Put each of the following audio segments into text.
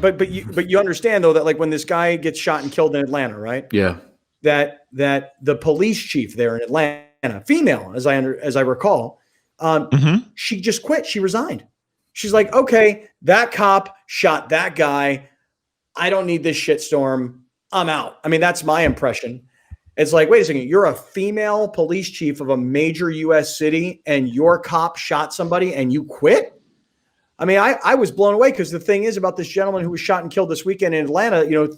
But you understand though that like when this guy gets shot and killed in Atlanta, right? Yeah. That the police chief there in Atlanta, female, as I recall, she just quit. She resigned. She's like, okay, that cop shot that guy. I don't need this shitstorm. I'm out. I mean, that's my impression. It's like, wait a second, you're a female police chief of a major U.S. city and your cop shot somebody and you quit? I mean, I was blown away because the thing is about this gentleman who was shot and killed this weekend in Atlanta,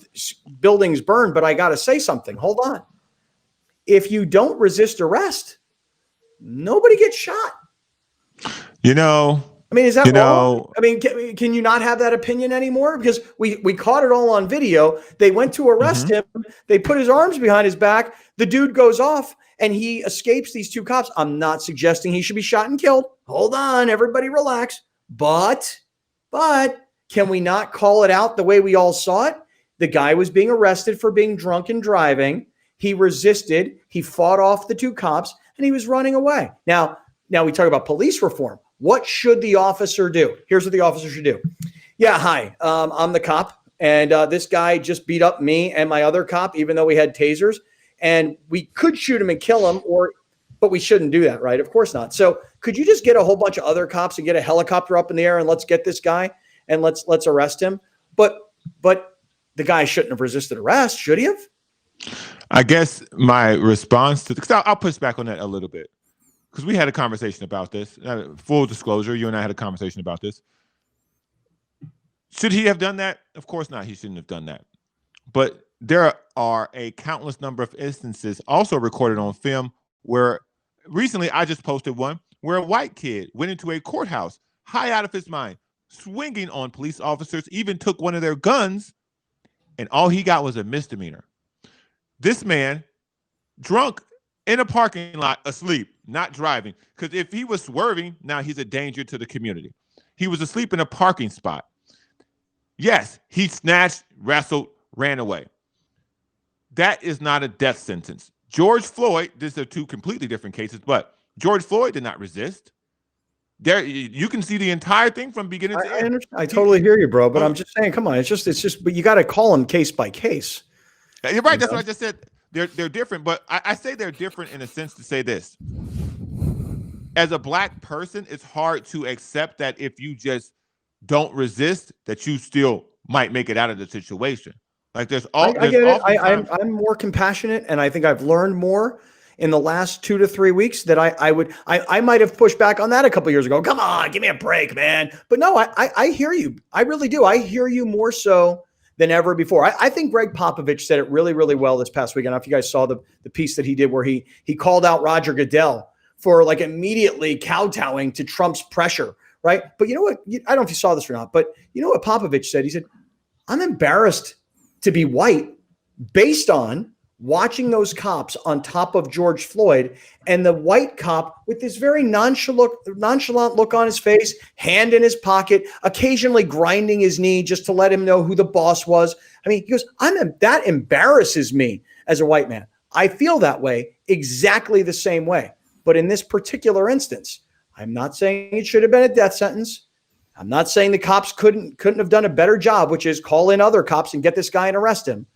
buildings burned, but I got to say something. Hold on. If you don't resist arrest, nobody gets shot. I mean, is that wrong? I mean, can you not have that opinion anymore? Because we caught it all on video. They went to arrest him. They put his arms behind his back. The dude goes off and he escapes these two cops. I'm not suggesting he should be shot and killed. Hold on, everybody relax. But can we not call it out the way we all saw it? The guy was being arrested for being drunk and driving. He resisted. He fought off the two cops and he was running away. Now we talk about police reform. What should the officer do? Here's what the officer should do. Yeah, hi, I'm the cop. And this guy just beat up me and my other cop, even though we had tasers. And we could shoot him and kill him, but we shouldn't do that, right? Of course not. So could you just get a whole bunch of other cops and get a helicopter up in the air and let's get this guy and let's arrest him? But the guy shouldn't have resisted arrest, should he have? I guess my response to because I'll push back on that a little bit because we had a conversation about this. Full disclosure, you and I had a conversation about this. Should he have done that? Of course not. He shouldn't have done that. But there are a countless number of instances also recorded on film where recently I just posted one where a white kid went into a courthouse high out of his mind, swinging on police officers, even took one of their guns, and all he got was a misdemeanor. This man, drunk in a parking lot, asleep, not driving, because if he was swerving, now he's a danger to the community. He was asleep in a parking spot. Yes, he snatched, wrestled, ran away. That is not a death sentence. George Floyd, these are two completely different cases, but George Floyd did not resist. There, you can see the entire thing from beginning to end. I totally hear you, bro. But I'm just saying, come on, it's just. But you got to call them case by case. You're right. That's what I just said. They're different, but I say they're different in a sense to say this. As a black person, it's hard to accept that if you just don't resist, that you still might make it out of the situation. Like I get it. I'm more compassionate, and I think I've learned more in the last 2 to 3 weeks that I might have pushed back on that a couple of years ago. Come on, give me a break, man. But no, I hear you. I really do. I hear you more so than ever before. I think Greg Popovich said it really, really well this past weekend. I don't know if you guys saw the piece that he did where he called out Roger Goodell for like immediately kowtowing to Trump's pressure, right? But you know what? I don't know if you saw this or not, but you know what Popovich said? He said, I'm embarrassed to be white based on watching those cops on top of George Floyd and the white cop with this very nonchalant look on his face, hand in his pocket, occasionally grinding his knee just to let him know who the boss was. I mean, he goes, that embarrasses me as a white man. I feel that way exactly the same way. But in this particular instance, I'm not saying it should have been a death sentence. I'm not saying the cops couldn't have done a better job, which is call in other cops and get this guy and arrest him.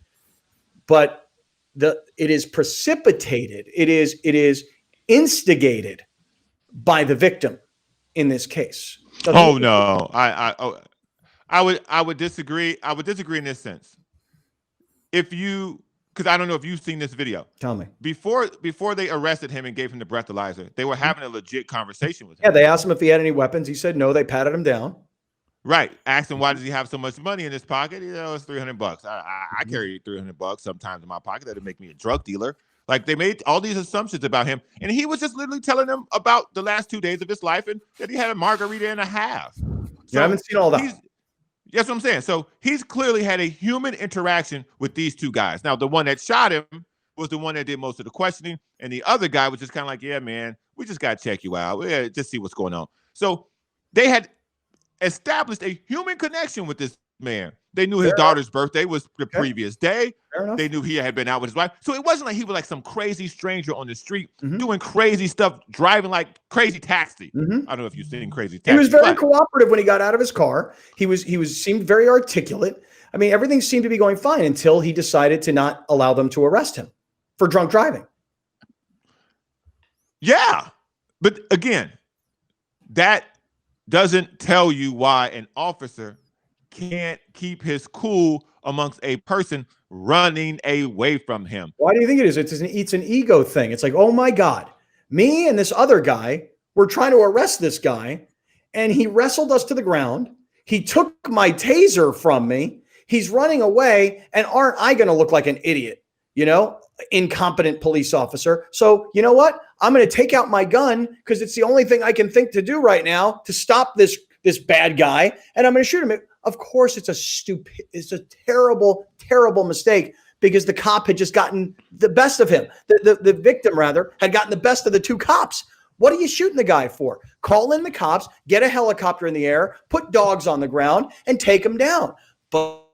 But it is precipitated. It is instigated by the victim in this case. Oh no, I would disagree. I would disagree in this sense. Because I don't know if you've seen this video. Tell me. Before they arrested him and gave him the breathalyzer, they were having a legit conversation with him. Yeah, they asked him if he had any weapons. He said no. They patted him down. Right. Asked him why does he have so much money in his pocket? It's $300. I carry $300 sometimes in my pocket. That'd make me a drug dealer. Like they made all these assumptions about him, and he was just literally telling them about the last 2 days of his life and that he had a margarita and a half. So I haven't seen all that. That's what I'm saying. So he's clearly had a human interaction with these two guys. Now, the one that shot him was the one that did most of the questioning, and the other guy was just kind of like, yeah, man, we just got to check you out. Just see what's going on. So they had established a human connection with this man. They knew his daughter's birthday was the previous day. Fair enough. They knew he had been out with his wife. So it wasn't like he was like some crazy stranger on the street doing crazy stuff, driving like crazy taxi. I don't know if you've seen Crazy Taxi. He was very cooperative when he got out of his car. He seemed very articulate. I mean, everything seemed to be going fine until he decided to not allow them to arrest him for drunk driving. Yeah. But again, that doesn't tell you why an officer can't keep his cool amongst a person running away from him. Why do you think it is? It's an ego thing. It's like, oh my God, me and this other guy, we're trying to arrest this guy, and he wrestled us to the ground. He took my taser from me. He's running away, and aren't I going to look like an idiot? Incompetent police officer. So you know what? I'm going to take out my gun because it's the only thing I can think to do right now to stop this bad guy, and I'm going to shoot him. Of course, it's a terrible, terrible mistake because the cop had just gotten the best of him. The victim, rather, had gotten the best of the two cops. What are you shooting the guy for? Call in the cops, get a helicopter in the air, put dogs on the ground, and take him down. But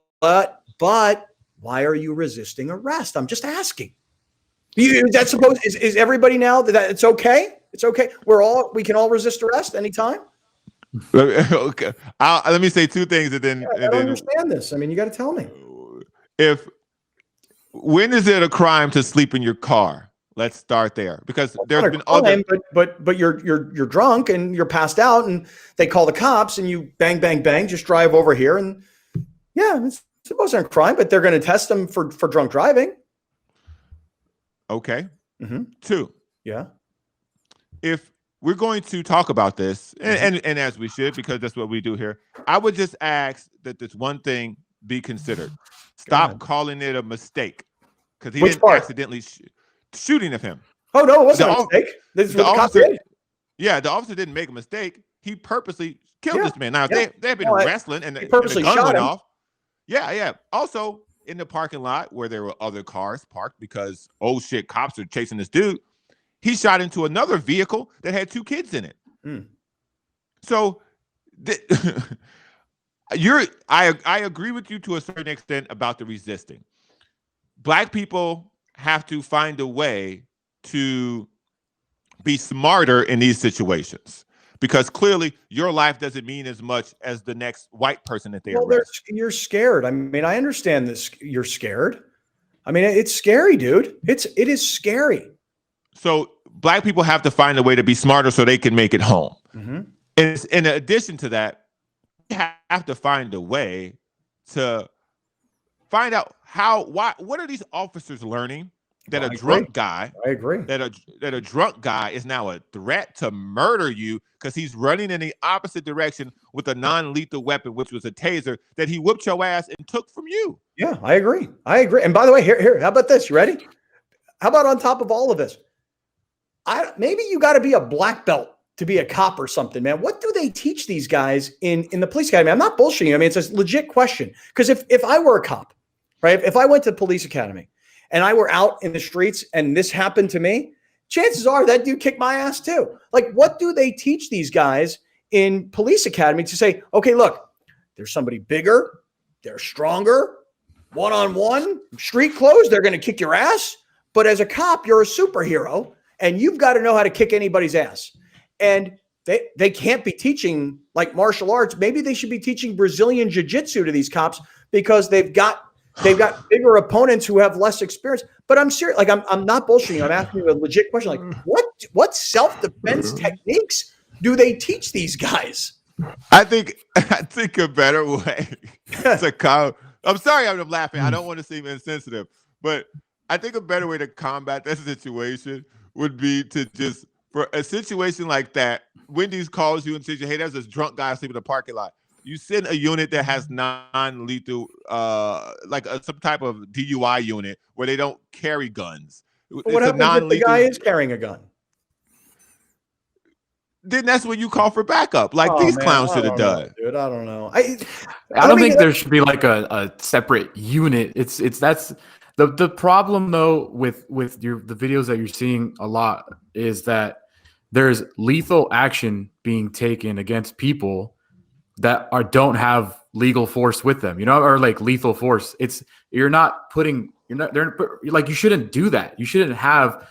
why are you resisting arrest? I'm just asking. Is everybody now that it's okay? It's okay. We can all resist arrest anytime. Okay. Let me say two things and then I don't understand this. I mean, you got to tell me. When is it a crime to sleep in your car? Let's start there because there's been other. But you're drunk and you're passed out and they call the cops and you bang bang bang just drive over here and it wasn't a crime, but they're going to test them for drunk driving. Okay. Two. Yeah. If we're going to talk about this, and as we should, because that's what we do here, I would just ask that this one thing be considered. Stop calling it a mistake because he didn't accidentally shooting of him. Oh, no, it wasn't a mistake. The officer, the officer didn't make a mistake. He purposely killed this man. Now, they've been wrestling and the gun went off. Yeah. Also, in the parking lot where there were other cars parked because, oh, shit, cops are chasing this dude, he shot into another vehicle that had two kids in it. So I agree with you to a certain extent about the resisting. Black people have to find a way to be smarter in these situations because clearly your life doesn't mean as much as the next white person that they arrest. You're scared. I mean, I understand this. You're scared. I mean, it's scary, dude. It is scary. So Black people have to find a way to be smarter so they can make it home. And in addition to that, we have to find a way to find out what are these officers learning that a drunk guy, I agree, that a drunk guy is now a threat to murder you because he's running in the opposite direction with a non-lethal weapon, which was a taser that he whooped your ass and took from you. Yeah, I agree. And by the way, here, how about this? You ready? How about on top of all of this? Maybe you got to be a black belt to be a cop or something, man. What do they teach these guys in the police academy? I'm not bullshitting you. I mean, it's a legit question. Because if I were a cop, right? If I went to police academy and I were out in the streets and this happened to me, chances are that dude kicked my ass too. Like, what do they teach these guys in police academy to say, okay, look, there's somebody bigger, they're stronger, one-on-one, street clothes, they're going to kick your ass. But as a cop, you're a superhero and you've got to know how to kick anybody's ass. And they can't be teaching like martial arts. Maybe they should be teaching Brazilian jiu-jitsu to these cops because they've got bigger opponents who have less experience. But I'm serious. Like I'm not bullshitting. I'm asking you a legit question. Like what self-defense techniques do they teach these guys? I think a better way to I'm sorry I'm laughing. I don't want to seem insensitive, but I think a better way to combat that situation would be to just, for a situation like that, Wendy's calls you and says, hey, there's this drunk guy sleeping in the parking lot. You send a unit that has non-lethal, some type of DUI unit where they don't carry guns. What happens if the guy is carrying a gun? Then that's when you call for backup, like these clowns should have done. Dude, I don't know. I don't think there should be like a separate unit. That's the problem though with the videos that you're seeing a lot is that there's lethal action being taken against people that don't have legal force with them, or like lethal force. You're not, you shouldn't do that. You shouldn't have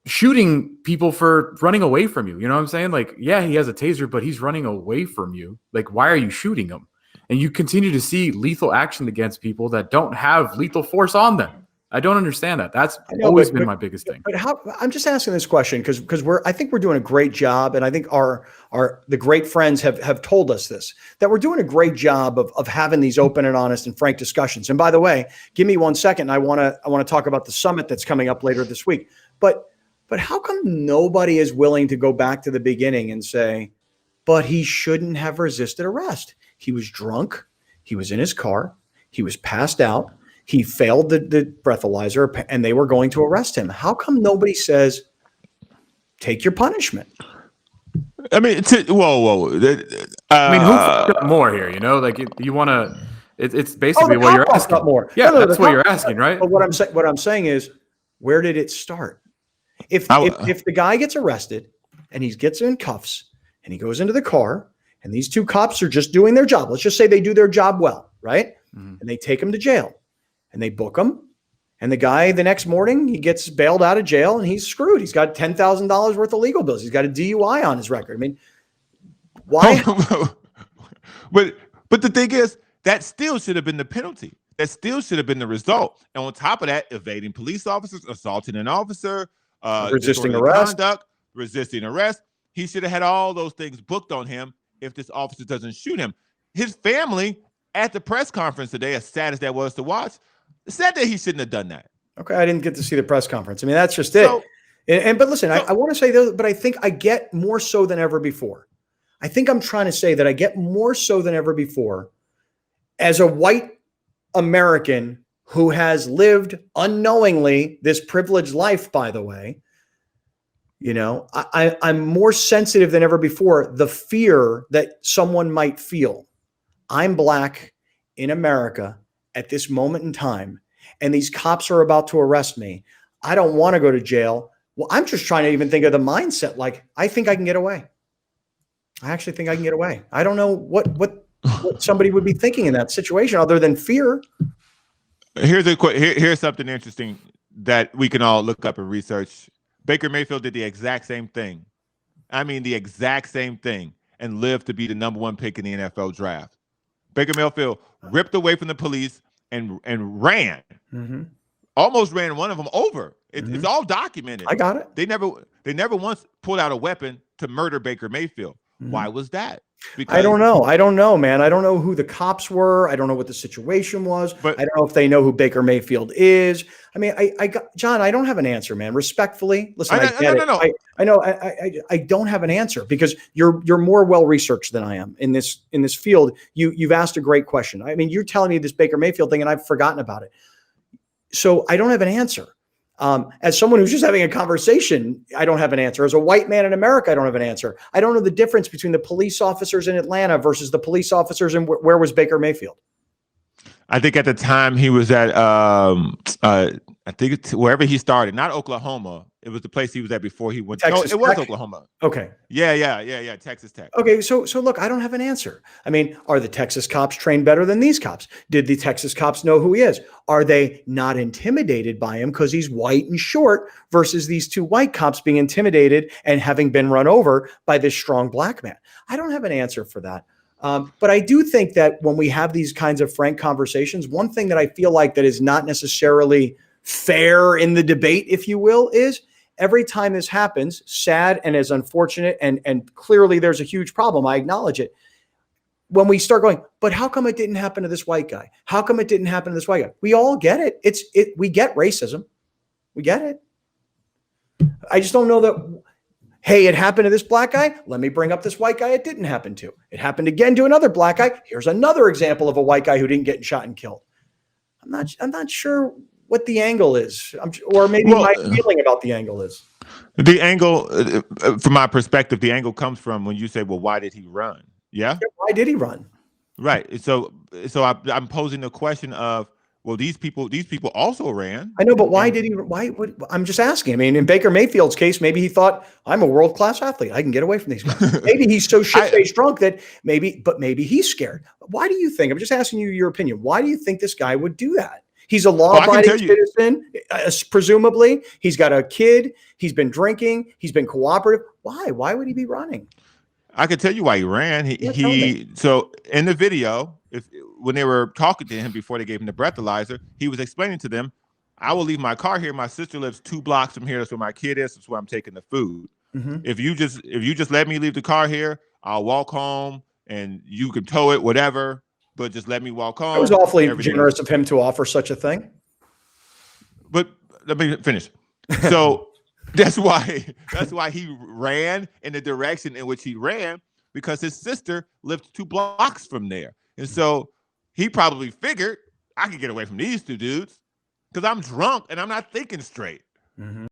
shooting people for running away from you. You know what I'm saying? Like, yeah, he has a taser, but he's running away from you. Like, why are you shooting him? And you continue to see lethal action against people that don't have lethal force on them. I don't understand that. That's always been my biggest thing. But I'm just asking this question because I think we're doing a great job, and I think the great friends have told us this, that we're doing a great job of having these open and honest and frank discussions. And by the way, give me 1 second. I want to talk about the summit that's coming up later this week. But how come nobody is willing to go back to the beginning and say, but he shouldn't have resisted arrest? He was drunk. He was in his car. He was passed out. He failed the breathalyzer, and they were going to arrest him. How come nobody says, take your punishment? I mean, whoa. I mean, who fucked up more here? Like you want to. It's basically what you're asking. More. Yeah, that's what you're asking, right? But what I'm saying is, where did it start? If the guy gets arrested and he gets in cuffs and he goes into the car and these two cops are just doing their job, let's just say they do their job well, right? Mm-hmm. And they take him to jail. And they book him, and the guy the next morning, he gets bailed out of jail, and he's screwed. He's got $10,000 worth of legal bills. He's got a DUI on his record. I mean, why? But the thing is, that still should have been the penalty. That still should have been the result. And on top of that, evading police officers, assaulting an officer, resisting arrest. Resisting arrest. He should have had all those things booked on him if this officer doesn't shoot him. His family at the press conference today, as sad as that was to watch, said that he shouldn't have done that. Okay, I didn't get to see the press conference. I mean, that's just it. But listen, I want to say though, but I think I get more so than ever before. I think I'm trying to say that I get more so than ever before as a white American who has lived unknowingly this privileged life, by the way. I'm more sensitive than ever before, the fear that someone might feel. I'm Black in America at this moment in time, and these cops are about to arrest me. I don't want to go to jail. Well, I'm just trying to even think of the mindset. Like, I think I can get away. I actually think I can get away. I don't know what somebody would be thinking in that situation other than fear. Here's something interesting that we can all look up and research. Baker Mayfield did the exact same thing. I mean, the exact same thing, and lived to be the #1 pick in the NFL draft. Baker Mayfield ripped away from the police and ran, almost ran one of them over. It's all documented. I got it. They never once pulled out a weapon to murder Baker Mayfield. Why was that? Because I don't know, man. I don't know who the cops were. I don't know what the situation was. But I don't know if they know who Baker Mayfield is. I mean, John, I don't have an answer, man. Respectfully, listen, no. I know I don't have an answer because you're more well-researched than I am in this field. You've asked a great question. I mean, you're telling me this Baker Mayfield thing and I've forgotten about it. So I don't have an answer. As someone who's just having a conversation, I don't have an answer. As a white man in America, I don't have an answer. I don't know the difference between the police officers in Atlanta versus the police officers in where was Baker Mayfield? I think at the time he was at, I think it's wherever he started, not Oklahoma. It was the place he was at before he went. Texas it was Tech? Oklahoma. Okay. Yeah. Texas Tech. Okay. So look, I don't have an answer. I mean, are the Texas cops trained better than these cops? Did the Texas cops know who he is? Are they not intimidated by him because he's white and short versus these two white cops being intimidated and having been run over by this strong Black man? I don't have an answer for that. But I do think that when we have these kinds of frank conversations, one thing that I feel like that is not necessarily fair in the debate, if you will, is every time this happens, sad and as unfortunate, and clearly there's a huge problem. I acknowledge it. When we start going, but how come it didn't happen to this white guy? How come it didn't happen to this white guy? We all get it. We get racism. We get it. I just don't know that. Hey, it happened to this Black guy. Let me bring up this white guy it didn't happen to. It happened again to another Black guy. Here's another example of a white guy who didn't get shot and killed. I'm not sure what the angle is, or maybe my feeling about the angle is. The angle, from my perspective, the angle comes from when you say, well, why did he run? Yeah? Why did he run? Right. So I'm posing the question of, well, these people also ran. I know, but why did he? Why would I'm just asking? I mean, in Baker Mayfield's case, maybe he thought I'm a world-class athlete. I can get away from these guys. Maybe he's so shit-faced drunk that maybe he's scared. Why do you think? I'm just asking you your opinion. Why do you think this guy would do that? He's a law-abiding citizen, presumably. He's got a kid. He's been drinking. He's been cooperative. Why? Why would he be running? I can tell you why he ran. So in the video, when they were talking to him before they gave him the breathalyzer, he was explaining to them, I will leave my car here. My sister lives 2 blocks from here. That's where my kid is. That's where I'm taking the food. Mm-hmm. If you just let me leave the car here, I'll walk home and you can tow it, whatever, but just let me walk home. It was awfully generous of him to offer such a thing. But let me finish. So that's why he ran in the direction in which he ran, because his sister lived 2 blocks from there. And so he probably figured I could get away from these 2 dudes because I'm drunk and I'm not thinking straight. Mm-hmm.